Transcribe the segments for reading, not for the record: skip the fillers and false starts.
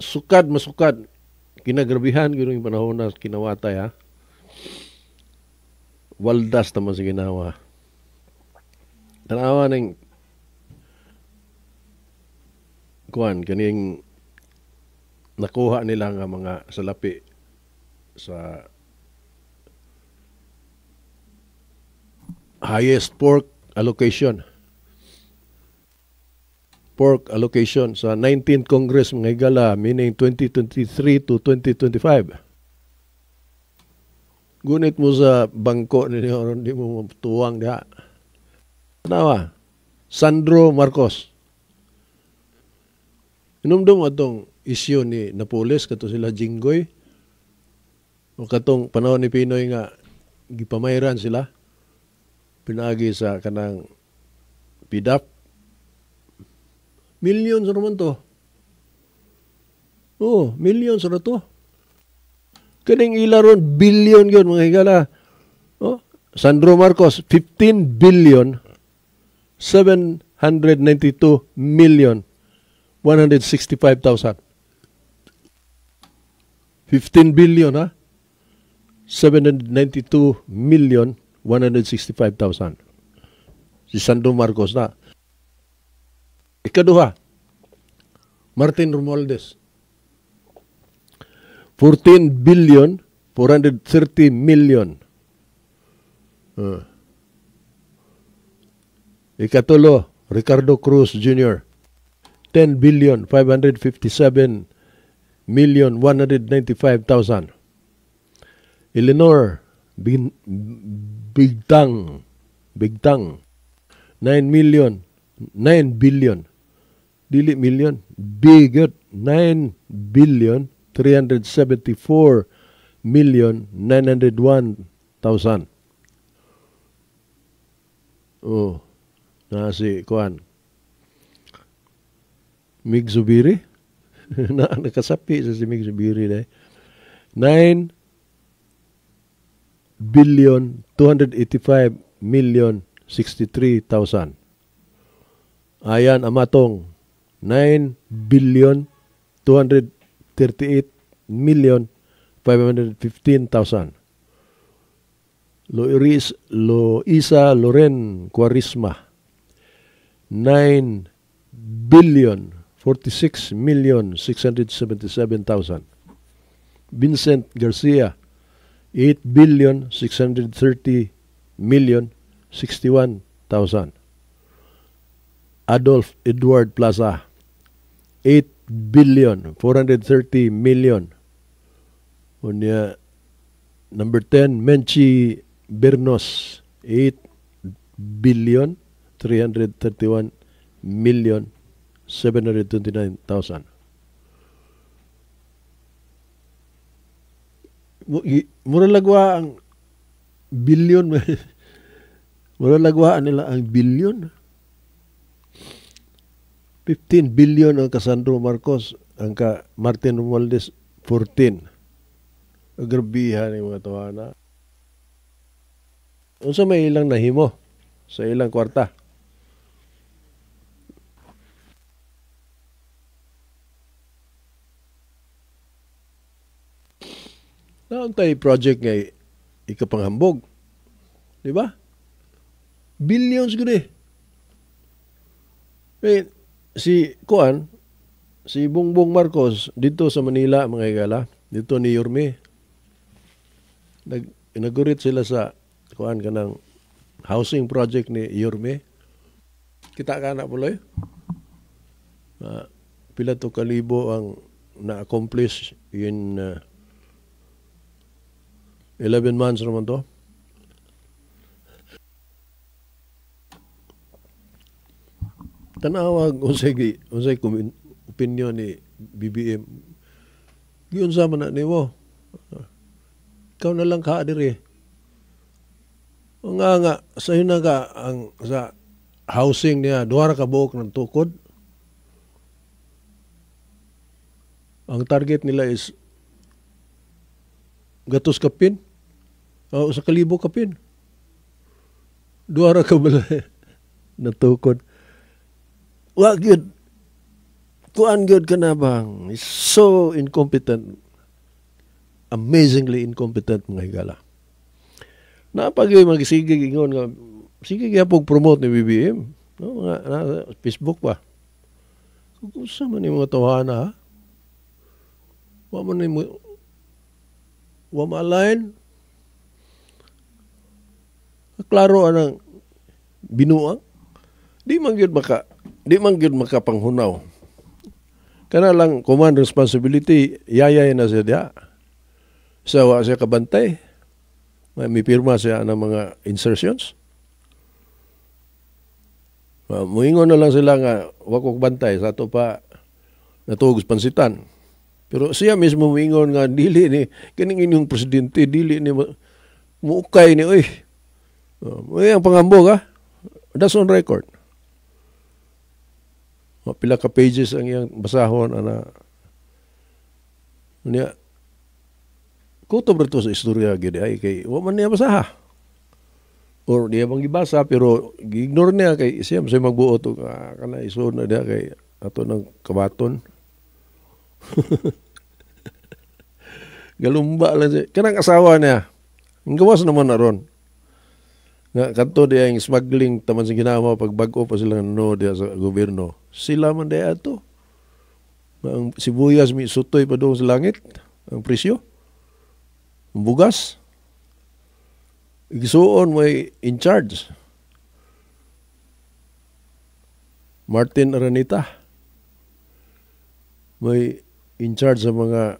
sukad masukad kinagrabihan gyud yung panahon na kinawatay ha. Waldas naman sa ginawa. Tanawa ning kuan kaning nakuha nila nga mga salapi sa highest pork allocation sa 19th Congress mga higala, meaning 2023 to 2025. Gunit mo sa bangko ninyo, hindi mo tuwang diha. Tanawa, Sandro Marcos. Inumdum mo itong isyu ni Napoles, kato sila Jinggoy, o katong panahon ni Pinoy nga, gipamayran sila, pinagi sa kanang PDAP. Millions naman to. Oh, millions na to. Kaning ilaron, billion yun, mga higala. Oh, Sandro Marcos, 15 billion, 792 million, 165,000. 15 billion, ha? 792 million, 165,000. Si Sandro Marcos na. Ikaduha, Martin Romualdez. 14 billion, 430 million. Ikatulo, Ricardo Cruz Jr. 10 billion, 557 million, 195,000. Eleanor Bigtang, 9 million, 9 billion. Dili million, bigot, 9 billion, 374 million, 901,000. Oh, na si Kuan. Mig Zubiri? Nakasapi sa si Mig Zubiri. 9 billion, 285 million, 63,000. Ayan, amatong 9 billion, 238 million, 515,000. Loisa Loren Quarisma, 9 billion, 46 million, 677,000. Vincent Garcia, 8 billion, 630 million, 61,000. Adolf Edward Plaza, 8 billion, 430 million. Unya, number 10, Menchi Bernos, 8 billion, 331 million, 729,000. Mura lagwa ang billion. Mura lagwaan nila ang billion. 15 billion ang ka Sandro Marcos, ang ka Martin Romualdez 14. Agrabihan yung mga tawana. Unsa may ilang nahimo sa ilang kwarta? Naon tay project nga ikapanghambog. Di ba? Billions gud eh. Si Kuan, si Bongbong Marcos dito sa Manila mga higala, dito ni Yorme. Inaugurit sila sa Kuan kanang housing project ni Yorme. Kita ka na puloy. Pila to kalibo ang na-accomplish in 11 months naman to. Tanawag unsay opinion ni BBM. Giunsa man na nimo? Ikaw na lang ka diri. Nga sa na ka ang sa housing niya duha ka buok ng tukod. Ang target nila is gatos kapin. O sa kalibo kapin. Duha ka bala na tukod. Wa gyud kuan gyud ka na bang is so incompetent, amazingly incompetent mga higala. Napag yung magsigig ingon nga sige gyapon promote ni BBM, no, mga nasa Facebook pa. Kung sa man yung mga tawhana, ha? Wa man ni wa ma-align. Klaro anang binuang. Di man gyud makapanghunaw. Kana lang command responsibility, yayay na siya diya. Sa wa siya kabantay. May pirma siya ng mga insertions. Muingon na lang sila nga wako bantay sa ato pa natugos pansitan. Pero siya mismo muingon nga dili ni kining inyong presidente dili ni muukay ni oy. Ang pangambog ha. That's on record. Pila ka pages ang iyang basahon ana. Niya kutob rito sa istorya gid ay kay wa man niya basaha. Or diya bang gibasa pero gi-ignore niya kay siya say magbuot og kana isod na diya kay ato ng kabaton. Galumba lang siya. Kanang asawa niya. Ang gawas naman na ron. Nga kanto diya yung smuggling taman sa ginama pag bag-o pa sila no diya sa gobyerno. Sila man diya ato. Ang sibuyas mi sutoy pa doon sa langit. Ang presyo. Ang bugas. Igsuon may in charge. Martin Aranita. May in charge sa mga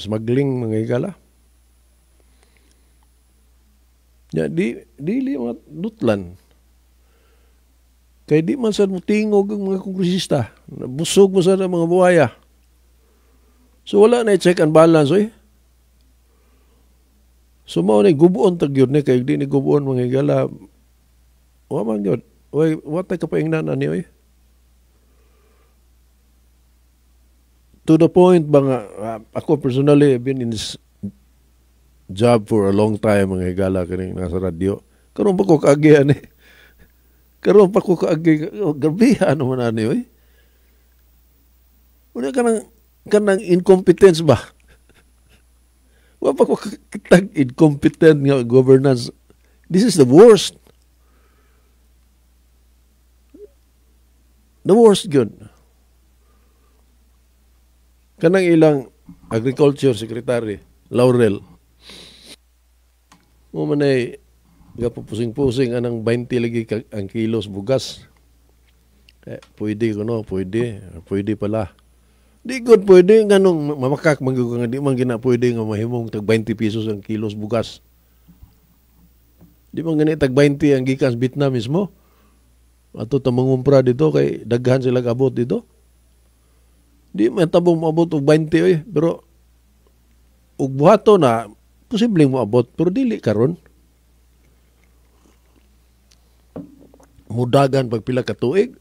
smuggling mga higala. Ya, dili mga dutlan. Kaya di man sa tingog ang mga kongresista. Busog mo sa mga buhaya. So wala na check and balance, oy. So mao na gubuon tag yun ni kay di ni gubuon mga higala. Wa man gyud. Oy, what ka paingnan ani oy. To the point ba nga, ako personally have been in this job for a long time mga higala kaning nasa radyo. Karon pa ko kaagi ani. Karon pa ko kaagi gabi ano man ani oy. Una kanang incompetence ba? Wa pa ko kitag incompetent nga governance. This is the worst. The worst good. Kanang ilang agriculture secretary, Laurel. Mo man ay gapupusing-pusing anang 20 lagi ang kilos bugas. Pwede ko no, pwede pala. Di good pwede nganong mamakak mangyud nga di man gina pwede nga mahimong tag 20 pesos ang kilos bugas. Di man gani tag 20 ang gikan sa Vietnam mismo. Ato ta mangumpra dito kay daghan sila kabot dito. Di man tabong moabot og 20 oy, pero ug buhato na posibleng moabot pero dili karon. Mudagan pag pila ka tuig.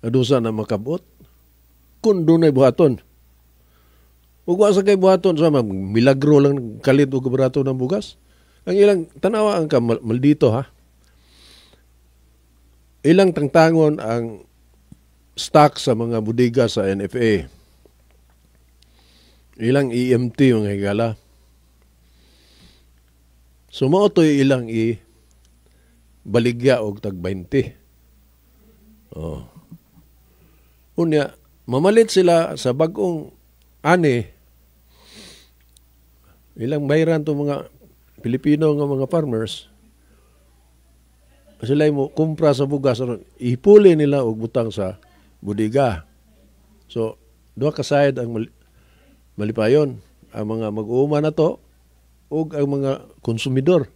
Adusa na makabot. Kun dunay buhaton. Ug wa sa kay buhaton sa milagro lang kalit og barato ng bugas. Ang ilang tanawa ang maldito ha. Ilang tangtangon ang stock sa mga bodega sa NFA. Ilang EMT mga higala. Sumao to'y ilang baligya og tag 20. Oh. Unya, mamalit sila sa bagong ani. Ilang bayran to mga Pilipino nga mga farmers. Sila mo kumpra sa bugas, ipuli nila og butang sa bodega. So, duha ka side ang malipayon. Ang mga mag-uuma na to ug ang mga konsumidor.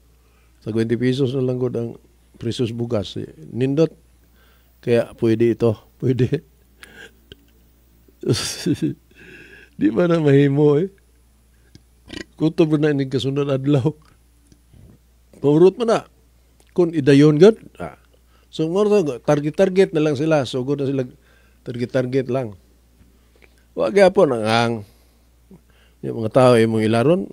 Sa 20 pesos na lang gud ang presyos bugas. Nindot. Kaya pwede ito. Pwede. Di ba na mahimo eh? Kutob na inig kasunod adlaw. Pawurot mo na. Kung idayon gud. So, target na lang sila. So, good na sila target lang. Wag gyapon ang yung mga tao imong ilaron.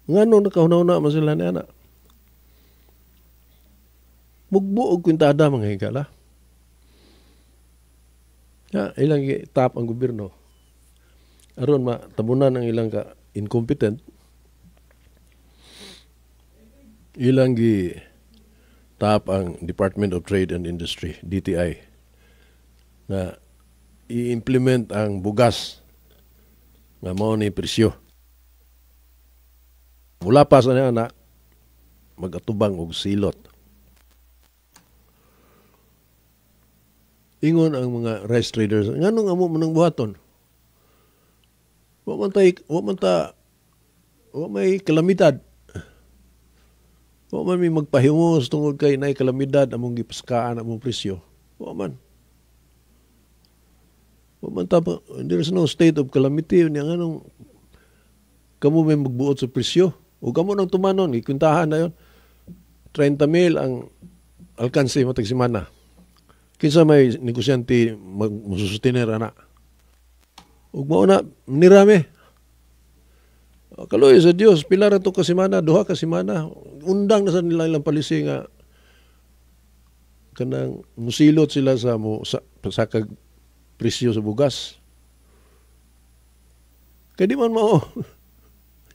Ngano nakahunaw-na man sila ni ana. Mugbo og kwintada mga higala. Ya, ilang tap ang gobyerno. Aron matabunan ang ilang ka incompetent. Ilang gi tap ang Department of Trade and Industry, DTI, na i-implement ang bugas nga mao ni presyo. Mula pa sa anak, mag-atubang og silot. Ingon ang mga rice traders, nganong amo man ang buhaton? Wa may kalamidad. Wa man may magpahimos tungod kay nay kalamidad among gipaskaan among presyo. Wa man there is no state of calamity niya nganong kamo may magbuot sa presyo. O kamo nang tumanon, ikuntahan na yon. 30,000 ang alkansi matag semana. Kinsa may negosyante magsusustiner ana. Ug mao na nirame. Kaloy sa Dios, pila ra to ka semana, duha ka semana. Undang na sa nila ilang palisi nga kanang musilot sila sa kag presyo sa bugas. Kaya di man mao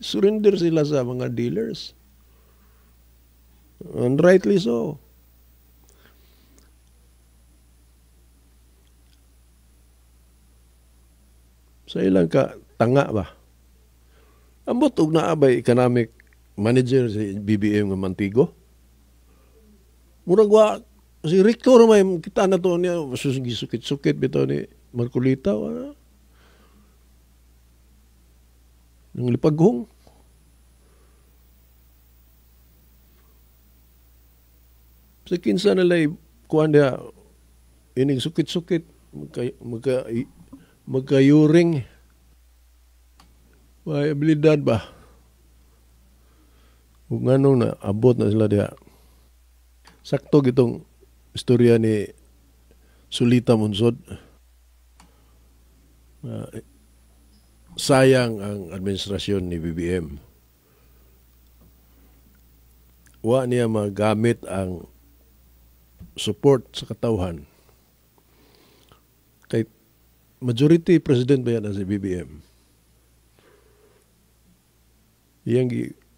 surrender sila sa mga dealers. And rightly so. Sa ilang ka tanga ba? Ambot og naabay economic manager si BBM nga Mantigo. Murag wa si Rico na may kita na to niya susukit-sukit bitaw ni Marcolita wa. Nang lipaghong. Sa kinsa na lay kuan dia ining sukit-sukit magkayuring. May abilidad ba? Kung anong na abot na sila diha. Sakto gitong istorya ni Sulita Munsod. Sayang ang administrasyon ni BBM. Wa niya magamit ang support sa katawhan. Kay majority president ba yan si BBM? Iyang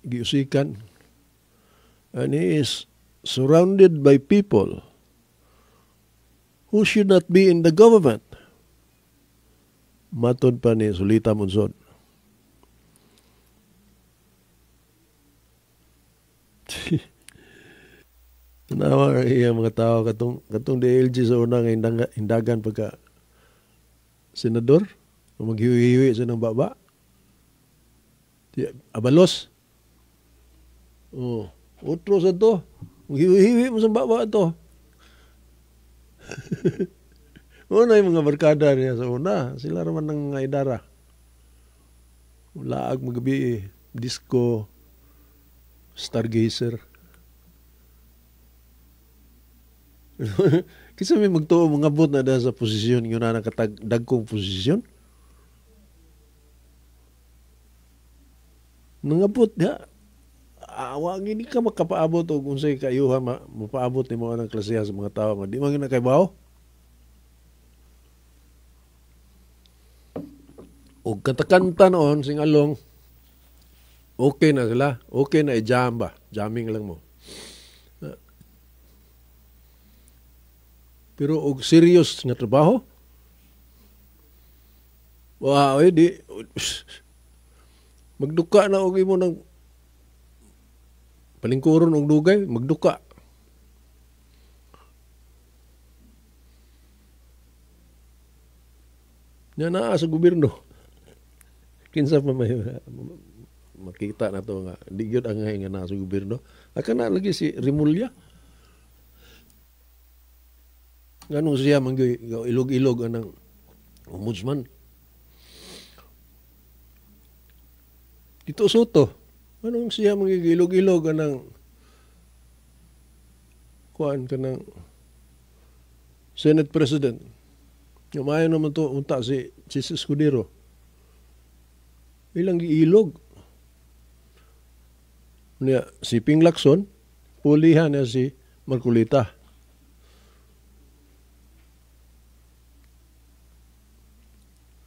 giusikan. And he is surrounded by people who should not be in the government. Matod pa ni Sulita Munsod. Tanawa iyang mga tao katong DLG sa unang hindagan pagka senador, maghiwi-hiwi sa ng baba. Abalos. Oh, utro sa to. Maghiwi-hiwi mo sa baba to. Una yung mga barkada niya sa una. Sila naman ng idara. Laag magabi, disco, stargazer. Kasi may magtuo mga bot na sa posisyon yun na nakatagdagkong posisyon. Nangabot ya. Awang hindi ka makapaabot o kung sa'y kayuha mapaabot ni mga ng klasiya sa mga tao nga di man ginakaibaw. O katakanta noon sing along okay na sila. Okay na i-jam ba? Jamming lang mo. Pero og serious nga trabaho? Wow, di magduka na og imo ng palingkuron og dugay, magduka. Nya naa sa gobyerno. Kinsa pa may makita na to nga di gyud ang nga naa sa gobyerno. Aka na lagi si Rimulya. Ganun siya ilog-ilog ang ombudsman. Dito Soto, anong siya ilog-ilog ang kuan ka ng Senate President. Yumayon naman to unta si Escudero. Ilang giilog. Niya, si Ping Lacson, pulihan niya si Marcolita.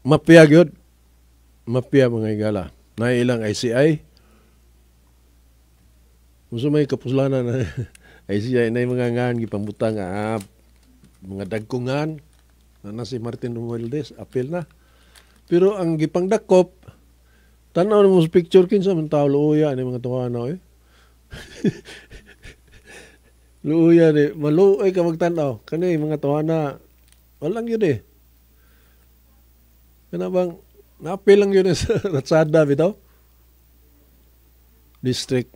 Mapya gyud, mapya mga higala. Na ilang ICI, muso may kapuslanan na ICI na mga ngan gipambutang mga dagkungan na si Martin Romualdez, apil na. Pero ang gipangdakop, tanaw na mo sa picture kinsa man tao luuya ni mga tuwanaw eh. Luuya ni, maluoy ka magtanaw. Kani mga tuwana, walang yun eh. Kana bang, naapil lang yun sa Ratsada bitaw. District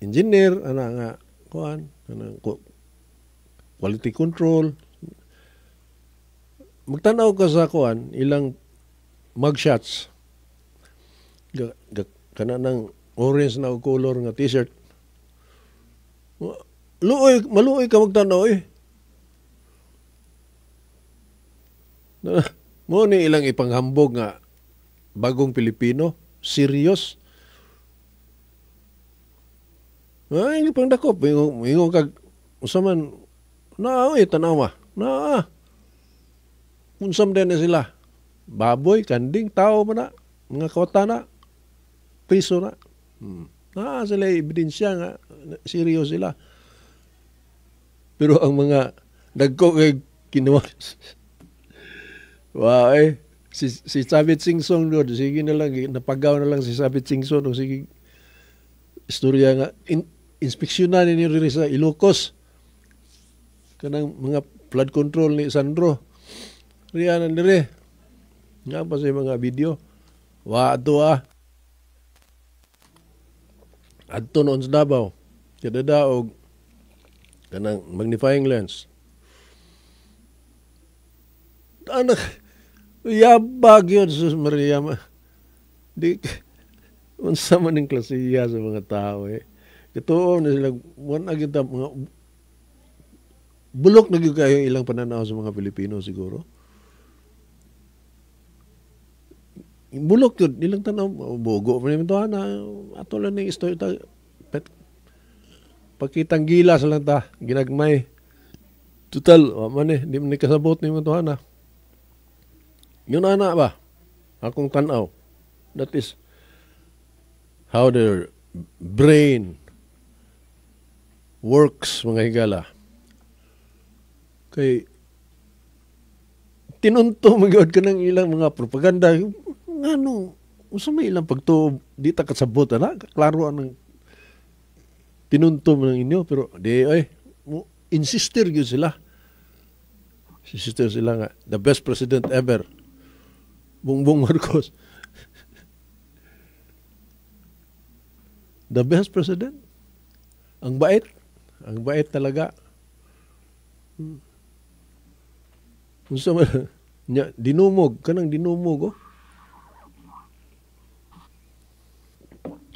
engineer, nga, quality control. Magtanaw ka sa ilang mugshots. Kana ng orange na color nga t-shirt. Maluoy ka magtanaw eh. Mo ni ilang ipanghambog nga bagong Pilipino, serious. Ay, pang dakop, ingon kag usaman tanaw na. Unsam din na sila. Baboy, kanding, tao man na, mga kota na, priso na. Sila ebidensya nga, serious sila. Pero ang mga nagko kay kinuha, si Sabit Singsong doon, sige na lang, napagaw na lang si Sabit Singsong, sige, istorya nga, inspeksyonan ninyo rin sa Ilocos, kanang mga flood control ni Sandro, riyanan dire, nga pa sa mga video, adto noon sa Davao, kada daog, kanang magnifying lens. Anak, yabag yun, Sus Maria. Di, unsa man yung klasiya sa mga tao eh. Katuo na sila, mga bulok na kayo ilang pananaw sa mga Pilipino siguro. Bulok yun, ilang tanaw, bugo pa naman ito, ato lang ng istorya, pakitang gila sa lang ta, ginagmay. Total, di man kasabot ni mga tuhan. Yun ba? Akong tanaw. That is how their brain works, mga higala. Kay tinunto magawad ka ng ilang mga propaganda. Usa may ilang pagtuo, di ta kasabot, klaro ang tinunto mo ng inyo, pero insister yun sila. Insister sila nga, the best president ever. Bongbong Marcos. The best president. Ang bait talaga. Unsa man dinumog, kanang dinumog oh.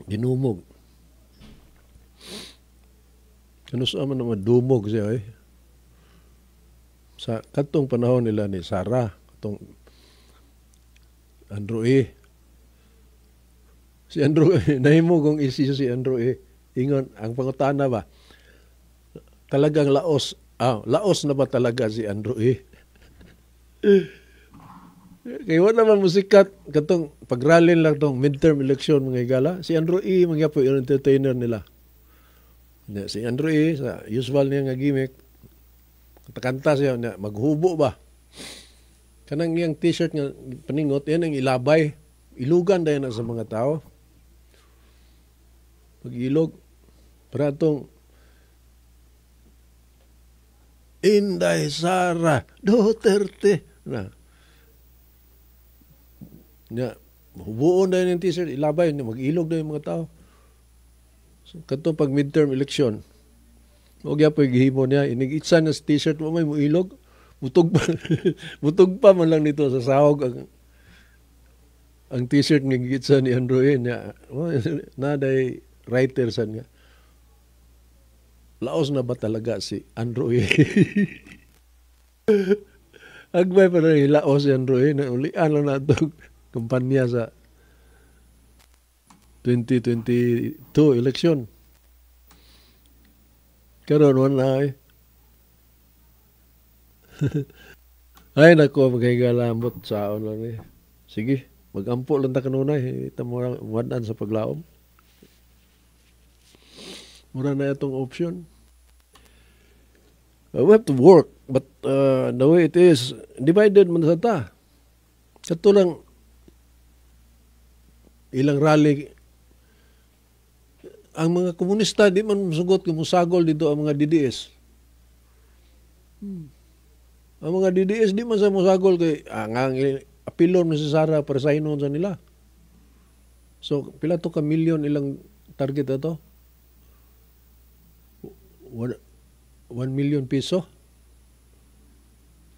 Dinumog. Ano sa man naman dumog siya eh. Sa katong panahon nila ni Sara, katong Andrew E. Si Andrew E. Nahimo kong isisyo si Andrew E. Ingon, ang pangutana ba? Talagang laos na ba talaga si Andrew E? Kaya wala naman musikat, katong pagralin lang tong midterm election mga higala. Si Andrew E. Mangyapo yung entertainer nila. Si Andrew E. Sa usual niya nga gimmick, kanta siya, maghubo ba? Kanang iyang t-shirt nga paningot, yan ang ilabay. Ilugan dahil na sa mga tao. Pag-ilog, para itong Inday Sara Duterte. Hubuon dahil yung t-shirt, ilabay, mag-ilog dahil yung mga tao. So, kanto pag midterm election, huwag yan po yung gihimo niya, inigitsa na sa t-shirt mo may muilog. Butog pa man lang nito sa sahog ang t-shirt ng gitsa ni Andrew E. Naday writer san nga. Laos na ba talaga si Andrew E? Agbay pa rin laos si Andrew E. Ulian lang na ito kumpanya sa 2022 election. Karon wala eh. Ay nako maghigalamot sa lang ni. Sige, magampo lang ta kanunay tamo wadan sa paglaom. Mura na itong option. We have to work, but the way it is, divided man sa ta. Kato lang, ilang rally, ang mga komunista, di man masugot kung musagol dito ang mga DDS. Ang mga DDS, di man sa musagol kay, ang apilon mo si Sara para sa inon sa nila. So, pila to ka milyon ilang target ito? 1 million piso.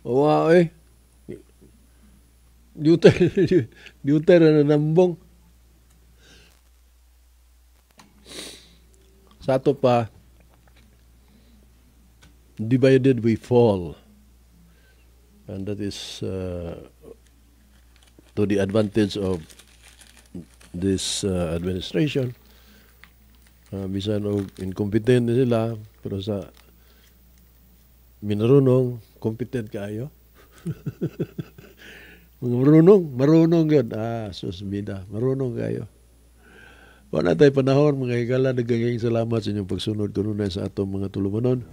Wow eh. Diuter na nambong. Sa ato pa, divided we fall. And that is to the advantage of this administration. Bisan og incompetent na sila, pero sa minarunong, competent kaayo. Mga marunong yun. Susbida, marunong kayo. Wala tayo panahon, mga higala, nagagayang salamat sa inyong pagsunod kanunay sa atong mga tulumanon.